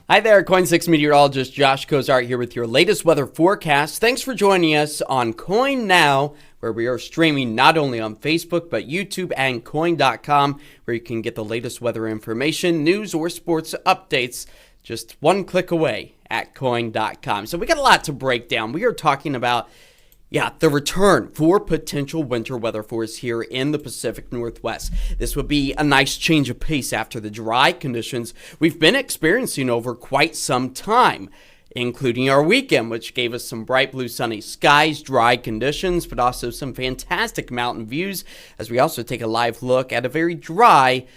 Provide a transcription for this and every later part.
Hi there, KOIN 6 meteorologist Josh Cozart here with your latest weather forecast. Thanks for joining us on KOIN Now, where we are streaming not only on Facebook, but YouTube and KOIN.com, where you can get the latest weather information, news, or sports updates just one click away at KOIN.com. So we got a lot to break down. We are talking about the return for potential winter weather for us here in the Pacific Northwest. This would be a nice change of pace after the dry conditions we've been experiencing over quite some time, including our weekend, which gave us some bright blue sunny skies, dry conditions, but also some fantastic mountain views, as we also take a live look at a very dry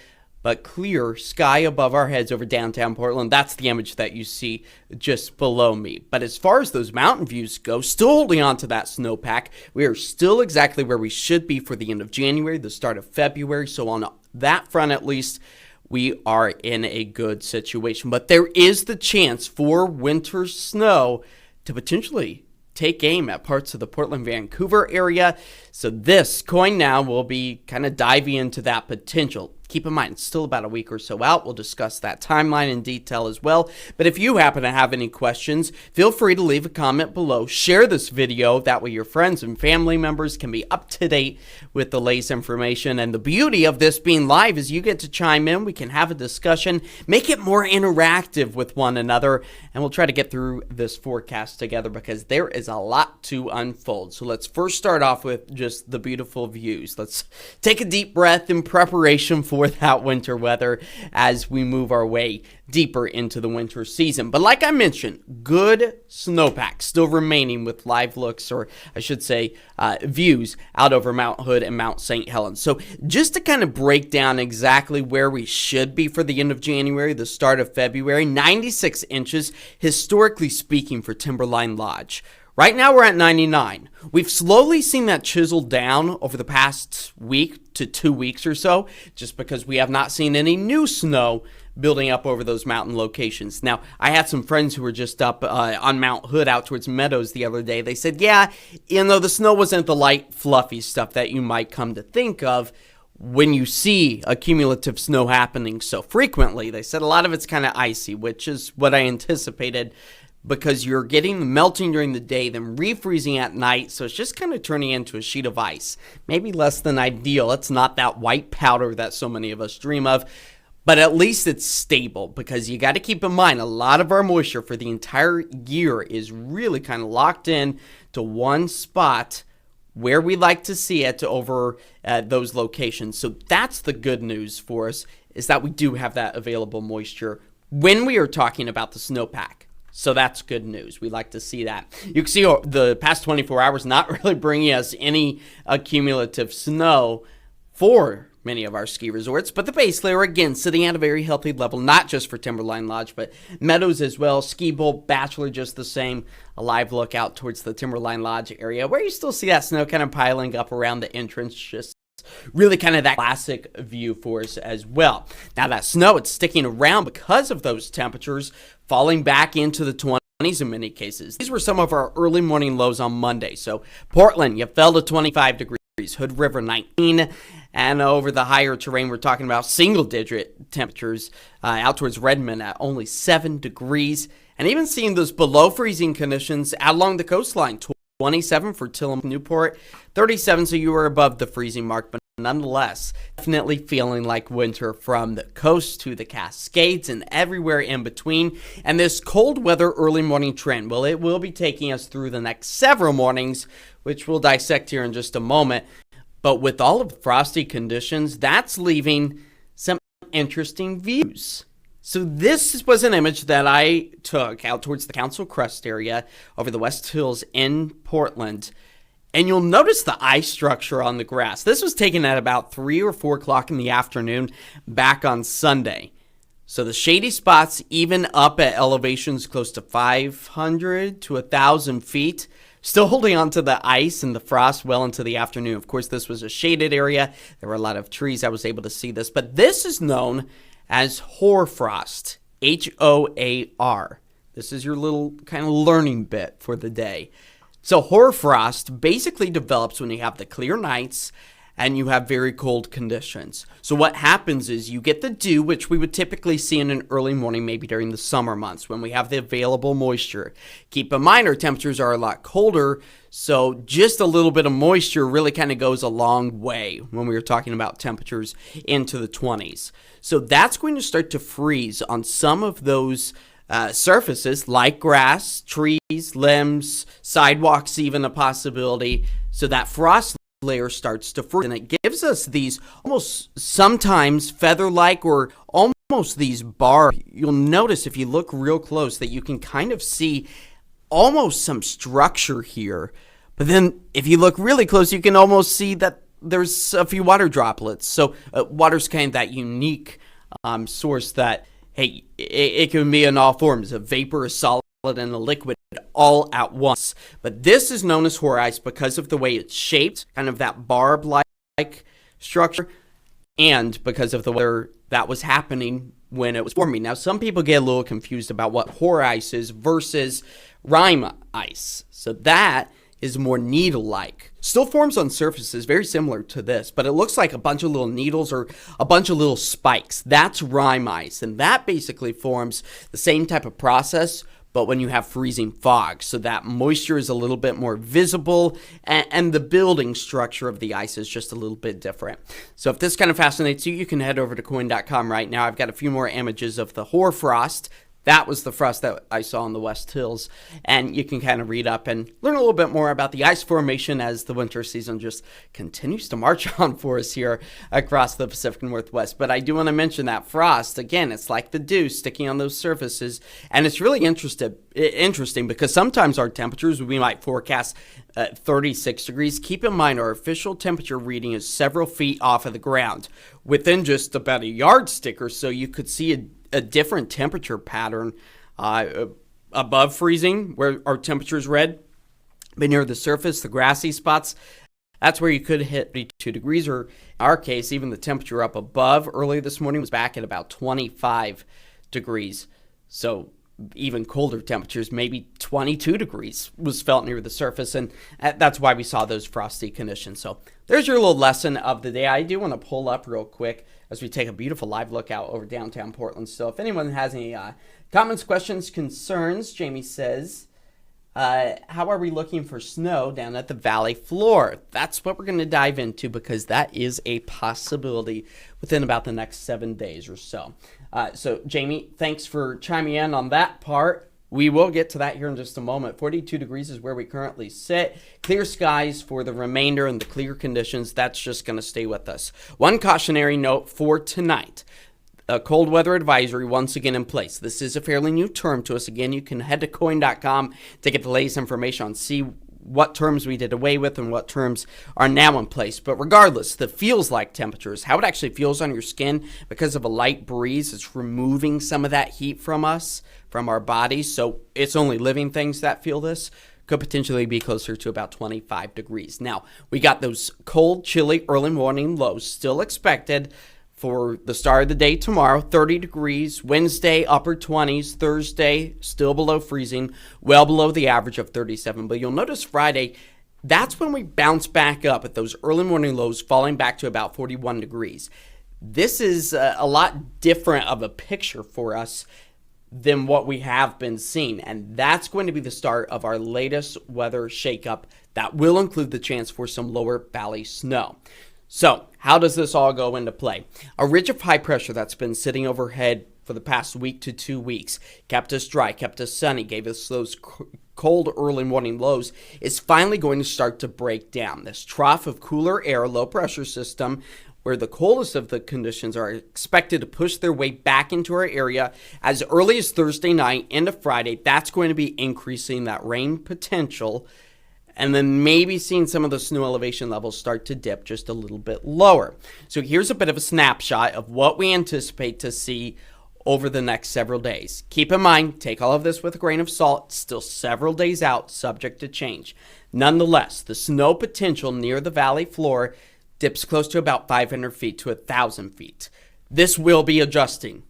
but clear sky above our heads over downtown Portland. That's the image that you see just below me. But as far as those mountain views go, still holding on to that snowpack. We are still exactly where we should be for the end of January, the start of February. So on that front, at least, we are in a good situation. But there is the chance for winter snow to potentially take aim at parts of the Portland-Vancouver area. So this KOIN Now will be kind of diving into that potential. Keep in mind, it's still about a week or so out. We'll discuss that timeline in detail as well. But if you happen to have any questions, feel free to leave a comment below. Share this video. That way your friends and family members can be up to date with the latest information. And the beauty of this being live is you get to chime in. We can have a discussion, make it more interactive with one another. And we'll try to get through this forecast together because there is a lot to unfold. So let's first start off with just the beautiful views. Let's take a deep breath in preparation for that winter weather as we move our way deeper into the winter season. But like I mentioned, good snowpack still remaining with live looks, or I should say views out over Mount Hood and Mount St. Helens. So just to kind of break down exactly where we should be for the end of January, the start of February, 96 inches, historically speaking, for Timberline Lodge. Right now we're at 99. We've slowly seen that chisel down over the past week to 2 weeks or so, just because we have not seen any new snow building up over those mountain locations. Now, I had some friends who were just up on Mount Hood out towards Meadows the other day. They said, the snow wasn't the light, fluffy stuff that you might come to think of when you see accumulative snow happening so frequently. They said a lot of it's kind of icy, which is what I anticipated, because you're getting the melting during the day, then refreezing at night, so it's just kind of turning into a sheet of ice. Maybe less than ideal. It's not that white powder that so many of us dream of, but at least it's stable, because you got to keep in mind a lot of our moisture for the entire year is really kind of locked in to one spot where we like to see it over those locations. So that's the good news for us, is that we do have that available moisture when we are talking about the snowpack. So that's good news. We like to see that. You can see the past 24 hours not really bringing us any accumulative snow for many of our ski resorts, but the base layer, again, sitting at a very healthy level, not just for Timberline Lodge, but Meadows as well, Ski Bowl, Bachelor just the same. A live look out towards the Timberline Lodge area, where you still see that snow kind of piling up around the entrance, just really kind of that classic view for us as well. Now that snow, it's sticking around because of those temperatures falling back into the 20s in many cases. These were some of our early morning lows on Monday. So Portland, you fell to 25 degrees, Hood River 19, and over the higher terrain, we're talking about single-digit temperatures out towards Redmond at only 7 degrees, and even seeing those below freezing conditions out along the coastline. 27 for Tillamook, Newport, 37, so you were above the freezing mark, but nonetheless, definitely feeling like winter from the coast to the Cascades and everywhere in between. And this cold weather early morning trend, well, it will be taking us through the next several mornings, which we'll dissect here in just a moment. But with all of the frosty conditions, that's leaving some interesting views. So this was an image that I took out towards the Council Crest area over the West Hills in Portland. And you'll notice the ice structure on the grass. This was taken at about 3 or 4 o'clock in the afternoon back on Sunday. So the shady spots, even up at elevations close to 500 to 1,000 feet, still holding on to the ice and the frost well into the afternoon. Of course, this was a shaded area. There were a lot of trees. I was able to see this. But this is known as hoarfrost, H-O-A-R. This is your little kind of learning bit for the day. So hoarfrost basically develops when you have the clear nights and you have very cold conditions. So what happens is you get the dew, which we would typically see in an early morning, maybe during the summer months when we have the available moisture. Keep in mind our temperatures are a lot colder, so just a little bit of moisture really kind of goes a long way when we were talking about temperatures into the 20s. So that's going to start to freeze on some of those surfaces like grass, trees, limbs, sidewalks, even a possibility. So that frost layer starts to freeze, and it gives us these almost sometimes feather-like or almost these bars. You'll notice if you look real close that you can kind of see almost some structure here. But then if you look really close, you can almost see that there's a few water droplets. So water's kind of that unique source that, hey, it can be in all forms, a vapor, a solid, and a liquid all at once. But this is known as hoar ice because of the way it's shaped, kind of that barb-like structure, and because of the way that was happening when it was forming. Now, some people get a little confused about what hoar ice is versus rime ice. So that is more needle-like. Still forms on surfaces very similar to this, but it looks like a bunch of little needles or a bunch of little spikes. That's rime ice, and that basically forms the same type of process, but when you have freezing fog, so that moisture is a little bit more visible, and the building structure of the ice is just a little bit different. So if this kind of fascinates you, you can head over to KOIN.com right now. I've got a few more images of the hoar frost. That was the frost that I saw in the West Hills, and you can kind of read up and learn a little bit more about the ice formation as the winter season just continues to march on for us here across the Pacific Northwest. But I do want to mention that frost, again, it's like the dew sticking on those surfaces, and it's really interesting because sometimes our temperatures, we might forecast 36 degrees. Keep in mind our official temperature reading is several feet off of the ground, within just about a yardstick or so. You could see a different temperature pattern above freezing where our temperature is red, but near the surface, the grassy spots, that's where you could hit 32 degrees, or in our case, even the temperature up above early this morning was back at about 25 degrees. So even colder temperatures, maybe 22 degrees was felt near the surface, and that's why we saw those frosty conditions. So there's your little lesson of the day. I do want to pull up real quick as we take a beautiful live look out over downtown Portland. So if anyone has any comments, questions, concerns, Jamie says, how are we looking for snow down at the valley floor? That's what we're going to dive into because that is a possibility within about the next 7 days or so. So Jamie, thanks for chiming in on that part. We will get to that here in just a moment. 42 degrees is where we currently sit. Clear skies for the remainder and the clear conditions. That's just going to stay with us. One cautionary note for tonight. A cold weather advisory once again in place. This is a fairly new term to us. Again, you can head to KOIN.com to get the latest information on see what terms we did away with and what terms are now in place. But regardless, the feels like temperatures, how it actually feels on your skin because of a light breeze, it's removing some of that heat from us, from our bodies. So it's only living things that feel this. Could potentially be closer to about 25 degrees. Now, we got those cold, chilly early morning lows still expected for the start of the day tomorrow, 30 degrees. Wednesday, upper 20s. Thursday, still below freezing, well below the average of 37. But you'll notice Friday, that's when we bounce back up at those early morning lows, falling back to about 41 degrees. This is a lot different of a picture for us than what we have been seeing. And that's going to be the start of our latest weather shakeup that will include the chance for some lower valley snow. So how does this all go into play? A ridge of high pressure that's been sitting overhead for the past week to 2 weeks kept us dry, kept us sunny, gave us those cold early morning lows, is finally going to start to break down. This trough of cooler air, low pressure system, where the coldest of the conditions are expected to push their way back into our area as early as Thursday night into Friday. That's going to be increasing that rain potential, and then maybe seeing some of the snow elevation levels start to dip just a little bit lower. So here's a bit of a snapshot of what we anticipate to see over the next several days. Keep in mind, take all of this with a grain of salt. It's still several days out, subject to change. Nonetheless, the snow potential near the valley floor dips close to about 500 feet to 1,000 feet. This will be adjusting.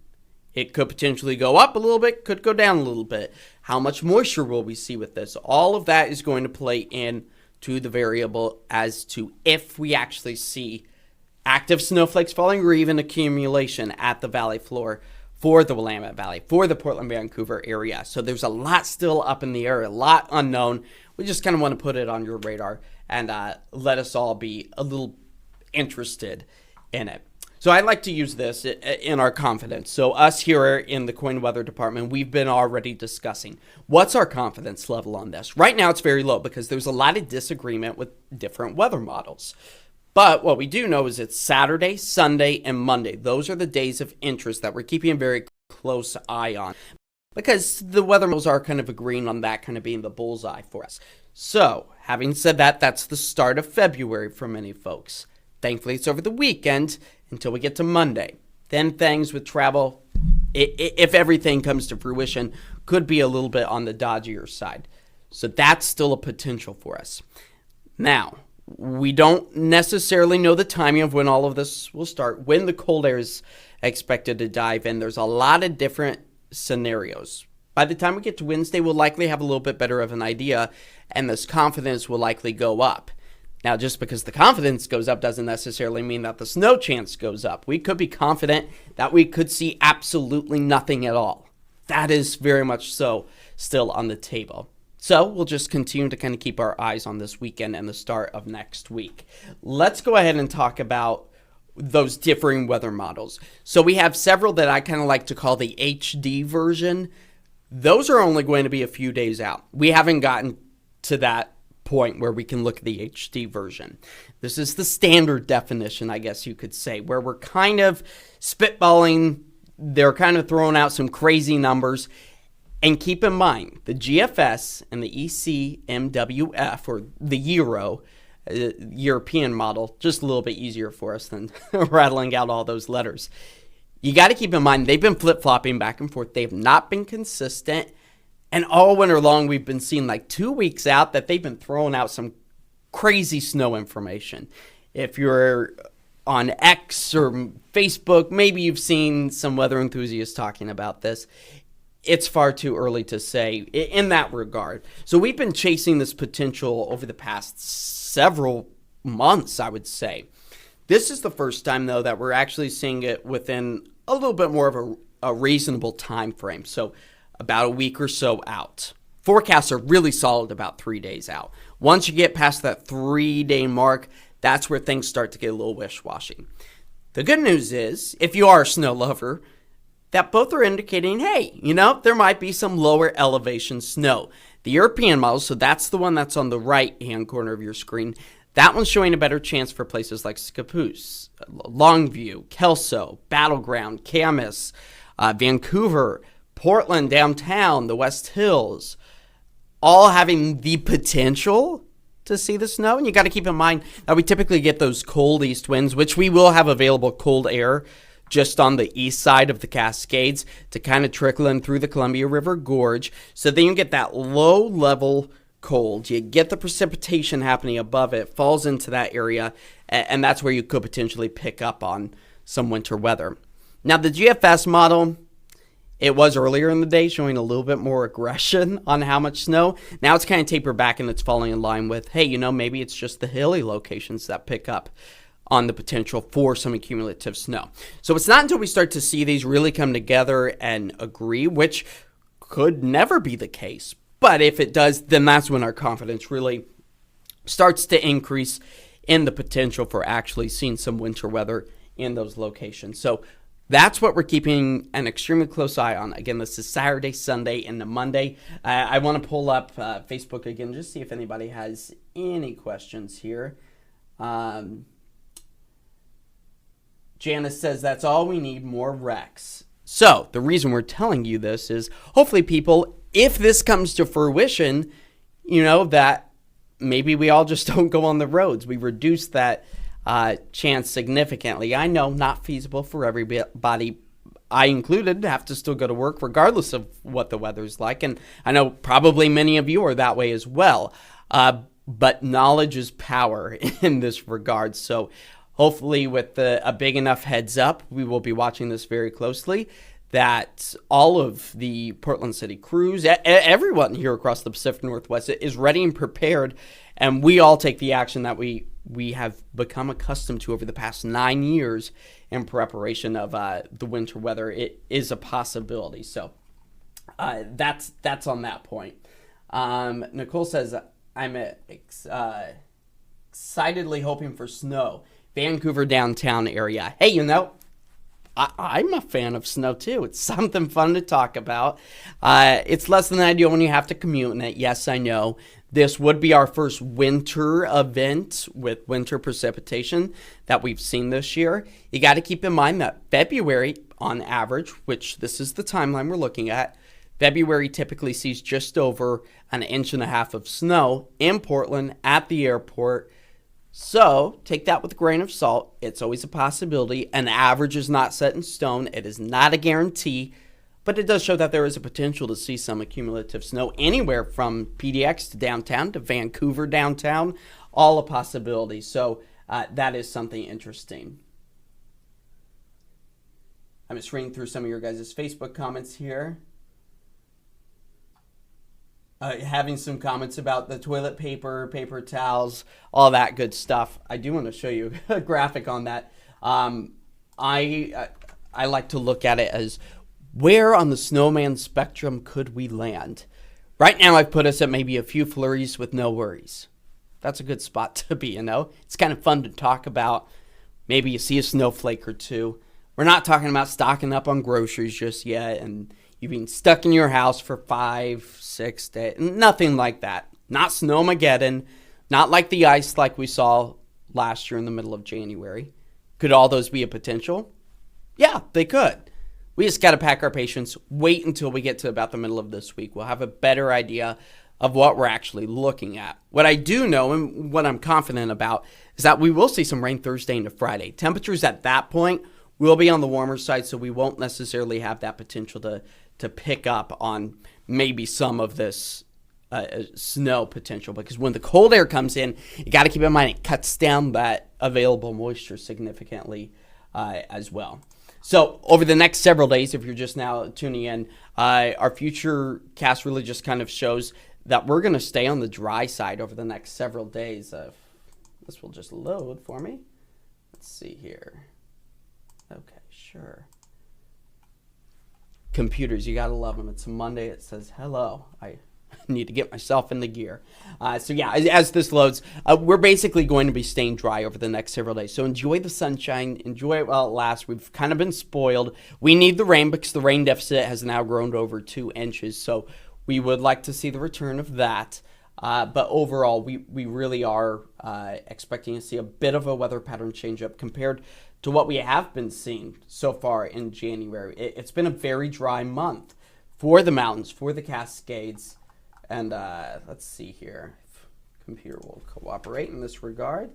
It could potentially go up a little bit, could go down a little bit. How much moisture will we see with this? All of that is going to play in to the variable as to if we actually see active snowflakes falling or even accumulation at the valley floor for the Willamette Valley, for the Portland-Vancouver area. So there's a lot still up in the air, a lot unknown. We just kind of want to put it on your radar and let us all be a little interested in it. So I like to use this in our confidence. So us here in the KOIN Weather Department, we've been already discussing what's our confidence level on this. Right now it's very low because there's a lot of disagreement with different weather models. But what we do know is it's Saturday, Sunday, and Monday. Those are the days of interest that we're keeping a very close eye on because the weather models are kind of agreeing on that kind of being the bullseye for us. So having said that, that's the start of February for many folks. Thankfully, it's over the weekend until we get to Monday. Then things with travel, if everything comes to fruition, could be a little bit on the dodgier side. So that's still a potential for us. Now, we don't necessarily know the timing of when all of this will start, when the cold air is expected to dive in. There's a lot of different scenarios. By the time we get to Wednesday, we'll likely have a little bit better of an idea, and this confidence will likely go up. Now, just because the confidence goes up doesn't necessarily mean that the snow chance goes up. We could be confident that we could see absolutely nothing at all. That is very much so still on the table. So we'll just continue to kind of keep our eyes on this weekend and the start of next week. Let's go ahead and talk about those differing weather models. So we have several that I kind of like to call the HD version. Those are only going to be a few days out. We haven't gotten to that point where we can look at the HD version. This is the standard definition, I guess you could say, where we're kind of spitballing. They're kind of throwing out some crazy numbers. And keep in mind, the GFS and the ECMWF, or the Euro, European model, just a little bit easier for us than rattling out all those letters. You got to keep in mind, they've been flip-flopping back and forth. They've not been consistent. And all winter long, we've been seeing like 2 weeks out that they've been throwing out some crazy snow information. If you're on X or Facebook, maybe you've seen some weather enthusiasts talking about this. It's far too early to say in that regard. So we've been chasing this potential over the past several months, I would say. This is the first time, though, that we're actually seeing it within a little bit more of a reasonable time frame. So about a week or so out. Forecasts are really solid about 3 days out. Once you get past that 3-day mark, that's where things start to get a little wish-washy. The good news is, if you are a snow lover, that both are indicating, hey, there might be some lower elevation snow. The European model, so that's the one that's on the right-hand corner of your screen, that one's showing a better chance for places like Scappoose, Longview, Kelso, Battleground, Camas, Vancouver, Portland downtown, the West Hills, all having the potential to see the snow. And you got to keep in mind that we typically get those cold east winds, which we will have available cold air just on the east side of the Cascades to kind of trickle in through the Columbia River Gorge. So then you get that low level cold. You get the precipitation happening above it, falls into that area, and that's where you could potentially pick up on some winter weather. Now the GFS model, it was earlier in the day showing a little bit more aggression on how much snow. Now it's kind of tapered back and it's falling in line with, hey, maybe it's just the hilly locations that pick up on the potential for some accumulative snow. So it's not until we start to see these really come together and agree, which could never be the case. But if it does, then that's when our confidence really starts to increase in the potential for actually seeing some winter weather in those locations. So that's what we're keeping an extremely close eye on. Again, this is Saturday, Sunday, and the Monday. I want to pull up Facebook again, just see if anybody has any questions here. Janice says, that's all we need, more wrecks. So the reason we're telling you this is hopefully people, if this comes to fruition, that maybe we all just don't go on the roads. We reduce that chance significantly. I know not feasible for everybody. I included have to still go to work regardless of what the weather's like. And I know probably many of you are that way as well. But knowledge is power in this regard. So hopefully with a big enough heads up, we will be watching this very closely, that all of the Portland City crews, everyone here across the Pacific Northwest is ready and prepared And we all take the action that we have become accustomed to over the past 9 years in preparation of the winter weather. It is a possibility. So that's on that point. Nicole says, I'm excitedly hoping for snow. Vancouver downtown area. Hey, I'm a fan of snow too. It's something fun to talk about. It's less than ideal when you have to commute in it. Yes, I know. This would be our first winter event with winter precipitation that we've seen this year. You got to keep in mind that February, on average, which this is the timeline we're looking at, February typically sees just over 1.5 inches of snow in Portland at the airport. So take that with a grain of salt. It's always a possibility. An average is not set in stone. It is not a guarantee, but it does show that there is a potential to see some accumulative snow anywhere from PDX to downtown to Vancouver downtown, all a possibility. So that is something interesting. I'm just reading through some of your guys' Facebook comments here. Having some comments about the toilet paper, paper towels, all that good stuff. I do want to show you a graphic on that. I like to look at it as where on the snowman spectrum could we land? Right now, I've put us at maybe a few flurries with no worries. That's a good spot to be, It's kind of fun to talk about. Maybe you see a snowflake or two. We're not talking about stocking up on groceries just yet and you've been stuck in your house for 5-6 days. Nothing like that. Not Snowmageddon. Not like the ice like we saw last year in the middle of January. Could all those be a potential? Yeah, they could. We just got to pack our patience. Wait until we get to about the middle of this week. We'll have a better idea of what we're actually looking at. What I do know and what I'm confident about is that we will see some rain Thursday into Friday. Temperatures at that point will be on the warmer side, so we won't necessarily have that potential to pick up on maybe some of this snow potential, because when the cold air comes in, you got to keep in mind it cuts down that available moisture significantly as well. So over the next several days, if you're just now tuning in, our future cast really just kind of shows that we're going to stay on the dry side over the next several days. This will just load for me. Let's see here. Okay, sure. Computers, you gotta love them. It's a Monday. It says hello. I need to get myself into gear. So yeah, as this loads, we're basically going to be staying dry over the next several days. So enjoy the sunshine. Enjoy it while it lasts. We've kind of been spoiled. We need the rain because the rain deficit has now grown to over 2 inches. So we would like to see the return of that. But overall, we really are expecting to see a bit of a weather pattern change up compared to what we have been seeing so far in January. It's been a very dry month for the mountains, for the Cascades. And let's see here. If computer will cooperate in this regard.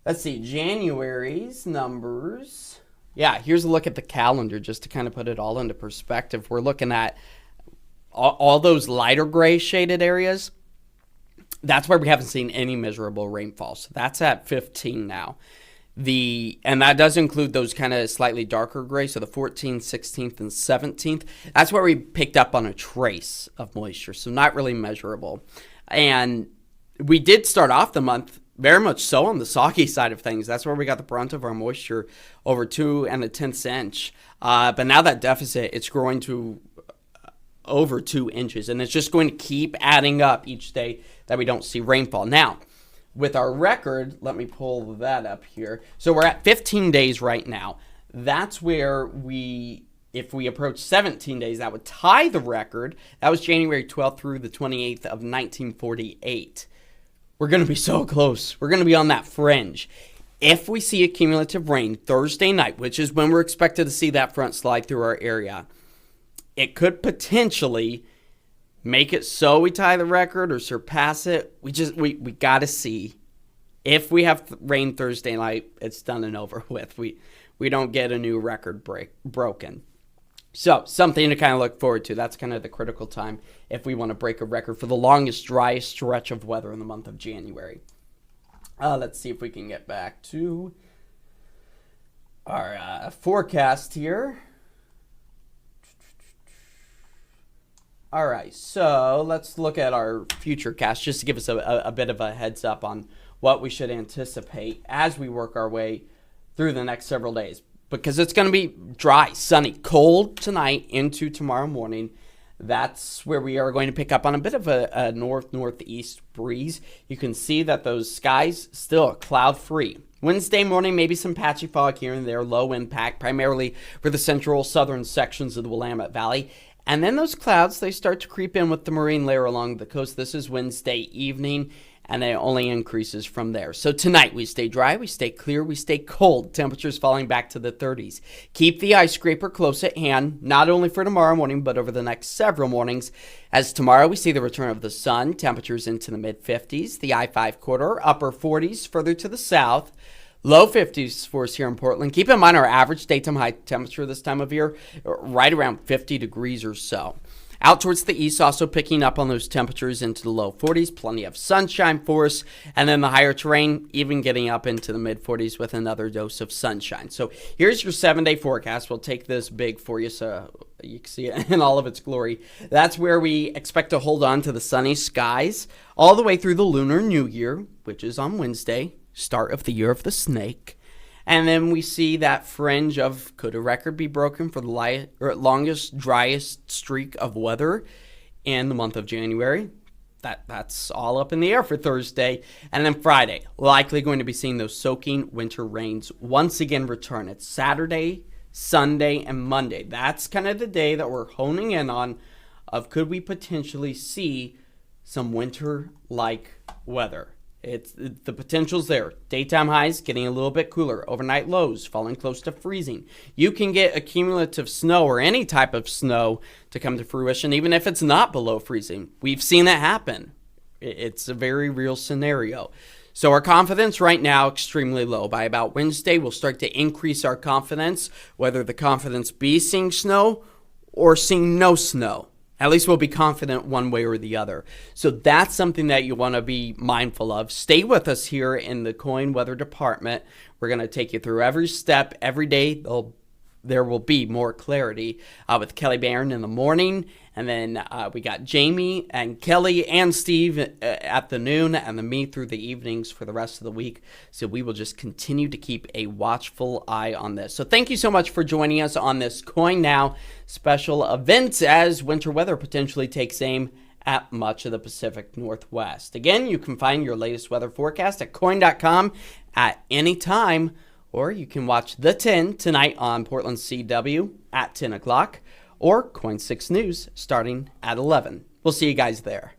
Let's see, January's numbers. Yeah, here's a look at the calendar just to kind of put it all into perspective. We're looking at all those lighter gray shaded areas. That's where we haven't seen any measurable rainfall. So that's at 15 now. And that does include those kind of slightly darker gray, so the 14th, 16th, and 17th. That's where we picked up on a trace of moisture, so not really measurable. And we did start off the month very much so on the soggy side of things. That's where we got the brunt of our moisture, over 2 1/10 inch. But now that deficit, it's growing to over 2 inches, and it's just going to keep adding up each day that we don't see rainfall. Now, with our record, let me pull that up here. So we're at 15 days right now. That's where if we approach 17 days, that would tie the record. That was January 12th through the 28th of 1948. We're going to be so close. We're going to be on that fringe. If we see a cumulative rain Thursday night, which is when we're expected to see that front slide through our area, it could potentially make it so we tie the record or surpass it. We got to see. If we have rain Thursday night, it's done and over with. We don't get a new record broken. So something to kind of look forward to. That's kind of the critical time if we want to break a record for the longest, driest stretch of weather in the month of January. Let's see if we can get back to our forecast here. All right, so let's look at our future cast just to give us a bit of a heads up on what we should anticipate as we work our way through the next several days. Because it's going to be dry, sunny, cold tonight into tomorrow morning. That's where we are going to pick up on a bit of a northeast breeze. You can see that those skies still cloud-free. Wednesday morning, maybe some patchy fog here and there, low impact, primarily for the central southern sections of the Willamette Valley. And then those clouds, they start to creep in with the marine layer along the coast. This is Wednesday evening, and it only increases from there. So tonight, we stay dry, we stay clear, we stay cold. Temperatures falling back to the 30s. Keep the ice scraper close at hand, not only for tomorrow morning, but over the next several mornings. As tomorrow, we see the return of the sun, temperatures into the mid-50s, the I-5 corridor, upper 40s further to the south. Low 50s for us here in Portland. Keep in mind our average daytime high temperature this time of year, right around 50 degrees or so. Out towards the east, also picking up on those temperatures into the low 40s. Plenty of sunshine for us. And then the higher terrain, even getting up into the mid-40s with another dose of sunshine. So here's your 7-day forecast. We'll take this big for you so you can see it in all of its glory. That's where we expect to hold on to the sunny skies all the way through the Lunar New Year, which is on Wednesday. Start of the year of the snake. And then we see that fringe of could a record be broken for the longest, driest streak of weather in the month of January. That's all up in the air for Thursday. And then Friday, likely going to be seeing those soaking winter rains once again return. It's Saturday, Sunday, and Monday. That's kind of the day that we're honing in on of could we potentially see some winter-like weather. The potential's there. Daytime highs getting a little bit cooler. Overnight lows falling close to freezing. You can get accumulative snow or any type of snow to come to fruition, even if it's not below freezing. We've seen that happen. It's a very real scenario. So our confidence right now, extremely low. By about Wednesday, we'll start to increase our confidence, whether the confidence be seeing snow or seeing no snow. At least we'll be confident one way or the other. So that's something that you want to be mindful of. Stay with us here in the KOIN Weather Department. We're going to take you through every step, every day. There will be more clarity with Kelly Barron in the morning. And then we got Jamie and Kelly and Steve at the noon, and then me through the evenings for the rest of the week. So we will just continue to keep a watchful eye on this. So thank you so much for joining us on this KOIN Now special event as winter weather potentially takes aim at much of the Pacific Northwest. Again, you can find your latest weather forecast at KOIN.com at any time. Or you can watch The 10 tonight on Portland CW at 10 o'clock or KOIN 6 News starting at 11. We'll see you guys there.